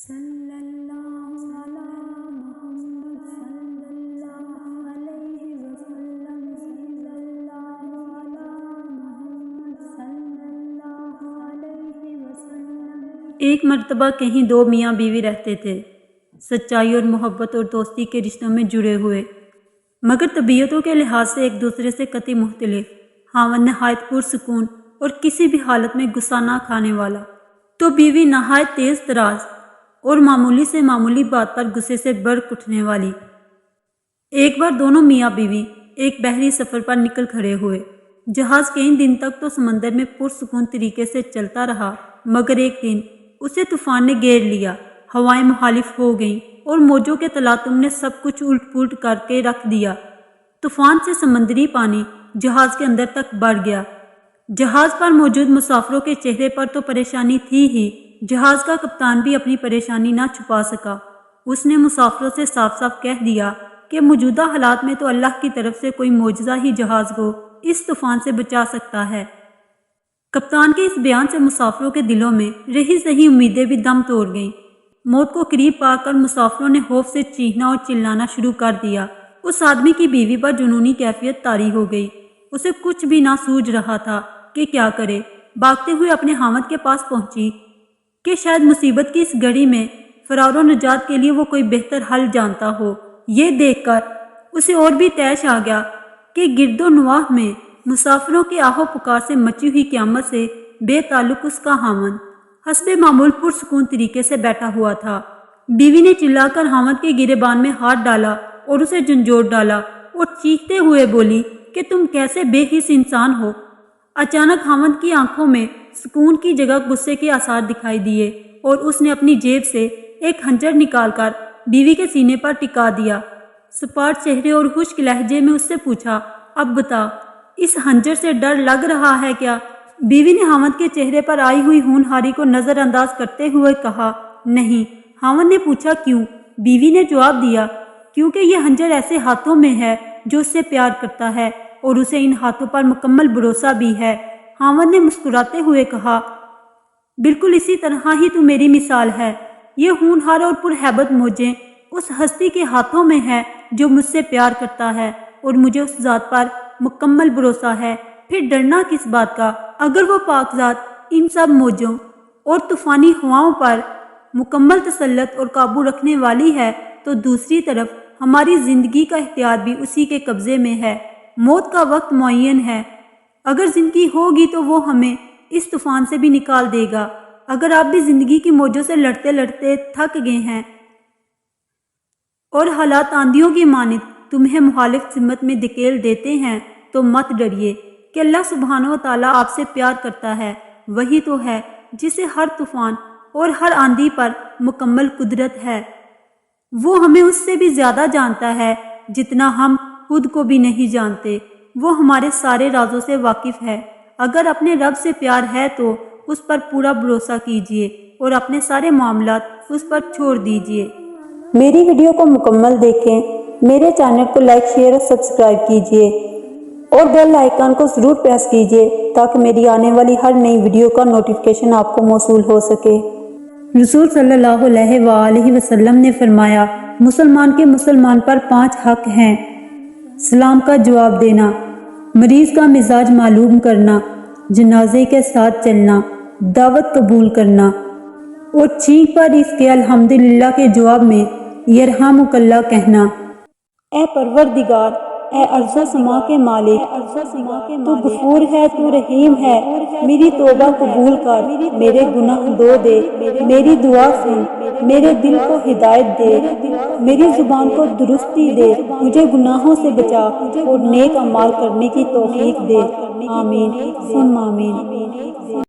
صلی اللہ علی محمد صلی اللہ علیہ وسلم صلی اللہ علی محمد صلی اللہ علیہ وسلم۔ ایک مرتبہ کہیں دو میاں بیوی رہتے تھے، سچائی اور محبت اور دوستی کے رشتوں میں جڑے ہوئے، مگر طبیعتوں کے لحاظ سے ایک دوسرے سے قطعی مختلف۔ خاوند نہایت پرسکون اور کسی بھی حالت میں غصہ نہ کھانے والا، تو بیوی نہایت تیز تراز اور معمولی سے معمولی بات پر غصے سے برق اٹھنے والی۔ ایک بار دونوں میاں بیوی ایک بحری سفر پر نکل کھڑے ہوئے۔ جہاز کئی دن تک تو سمندر میں پرسکون طریقے سے چلتا رہا، مگر ایک دن اسے طوفان نے گھیر لیا۔ ہوائیں مخالف ہو گئیں اور موجوں کے تلاطم نے سب کچھ الٹ پلٹ کر کے رکھ دیا۔ طوفان سے سمندری پانی جہاز کے اندر تک بڑھ گیا۔ جہاز پر موجود مسافروں کے چہرے پر تو پریشانی تھی ہی، جہاز کا کپتان بھی اپنی پریشانی نہ چھپا سکا۔ اس نے مسافروں سے صاف صاف کہہ دیا کہ موجودہ حالات میں تو اللہ کی طرف سے کوئی معجزہ ہی جہاز کو اس طوفان سے بچا سکتا ہے۔ کپتان کے اس بیان سے مسافروں کے دلوں میں رہی سہی امیدیں بھی دم توڑ گئیں۔ موت کو قریب پا کر مسافروں نے خوف سے چیخنا اور چلانا شروع کر دیا۔ اس آدمی کی بیوی پر جنونی کیفیت طاری ہو گئی۔ اسے کچھ بھی نہ سوجھ رہا تھا کہ کیا کرے۔ بھاگتے ہوئے اپنے خاوند کے پاس پہنچی کہ شاید مصیبت کی اس گھڑی میں فرار و نجات کے لیے وہ کوئی بہتر حل جانتا ہو۔ یہ دیکھ کر اسے اور بھی طیش آ گیا کہ گرد و نواح میں مسافروں کے آہ و پکار سے مچی ہوئی قیامت سے بے تعلق اس کا خاوند حسب معمول پرسکون طریقے سے بیٹھا ہوا تھا۔ بیوی نے چلا کر خاوند کے گریبان میں ہاتھ ڈالا اور اسے جھنجھوڑ ڈالا اور چیختے ہوئے بولی کہ تم کیسے بے حس انسان ہو۔ اچانک خاوند کی آنکھوں میں سکون کی جگہ غصے کے آثار دکھائی دیے اور اس نے اپنی جیب سے ایک خنجر نکال کر بیوی کے سینے پر ٹکا دیا۔ سپاٹ چہرے اور خشک لہجے میں اس سے پوچھا، اب بتا، اس خنجر سے ڈر لگ رہا ہے کیا؟ بیوی نے خاوند کے چہرے پر آئی ہوئی ہونہاری کو نظر انداز کرتے ہوئے کہا، نہیں۔ خاوند نے پوچھا کیوں؟ بیوی نے جواب دیا، کیونکہ یہ خنجر ایسے ہاتھوں میں ہے جو اس سے پیار کرتا ہے اور اسے ان ہاتھوں پر مکمل بھروسہ بھی ہے۔ خاوند نے مسکراتے ہوئے کہا، بالکل اسی طرح ہی تو میری مثال ہے۔ یہ ہونہار اور پرہیبت موجیں اس ہستی کے ہاتھوں میں ہے جو مجھ سے پیار کرتا ہے اور مجھے اس ذات پر مکمل بھروسہ ہے۔ پھر ڈرنا کس بات کا؟ اگر وہ پاک ذات ان سب موجوں اور طوفانی ہواؤں پر مکمل تسلط اور قابو رکھنے والی ہے تو دوسری طرف ہماری زندگی کا اختیار بھی اسی کے قبضے میں ہے۔ موت کا وقت معین ہے۔ اگر زندگی ہوگی تو وہ ہمیں اس طوفان سے بھی نکال دے گا۔ اگر آپ بھی زندگی کی موجوں سے لڑتے لڑتے تھک گئے ہیں اور حالات آندھیوں کی مانند تمہیں مخالف سمت میں دھکیل دیتے ہیں تو مت ڈریے کہ اللہ سبحانہ و تعالیٰ آپ سے پیار کرتا ہے۔ وہی تو ہے جسے ہر طوفان اور ہر آندھی پر مکمل قدرت ہے۔ وہ ہمیں اس سے بھی زیادہ جانتا ہے جتنا ہم خود کو بھی نہیں جانتے۔ وہ ہمارے سارے رازوں سے واقف ہے۔ اگر اپنے رب سے پیار ہے تو اس پر پورا بھروسہ کیجیے اور اپنے سارے معاملات اس پر چھوڑ دیجیے۔ میری ویڈیو کو مکمل دیکھیں، میرے چینل کو لائک، شیئر اور سبسکرائب کیجیے اور بیل آئیکن کو ضرور پریس کیجیے تاکہ میری آنے والی ہر نئی ویڈیو کا نوٹیفیکیشن آپ کو موصول ہو سکے۔ رسول صلی اللہ علیہ وآلہ وسلم نے فرمایا، مسلمان کے مسلمان پر 5 حق ہیں: سلام کا جواب دینا، مریض کا مزاج معلوم کرنا، جنازے کے ساتھ چلنا، دعوت قبول کرنا اور چھینک پر اس کے الحمدللہ کے جواب میں یرحمک اللہ کہنا۔ اے پروردگار، اے ارض و سما کے مالک، تو غفور ہے، تو رحیم ہے، میری توبہ قبول کر، میرے گناہ دھو دے، میری دعا سن، میرے دل کو ہدایت دے، میری زبان کو درستی دے، مجھے گناہوں سے بچا اور نیک اعمال کرنے کی توفیق دے۔ آمین ثم آمین۔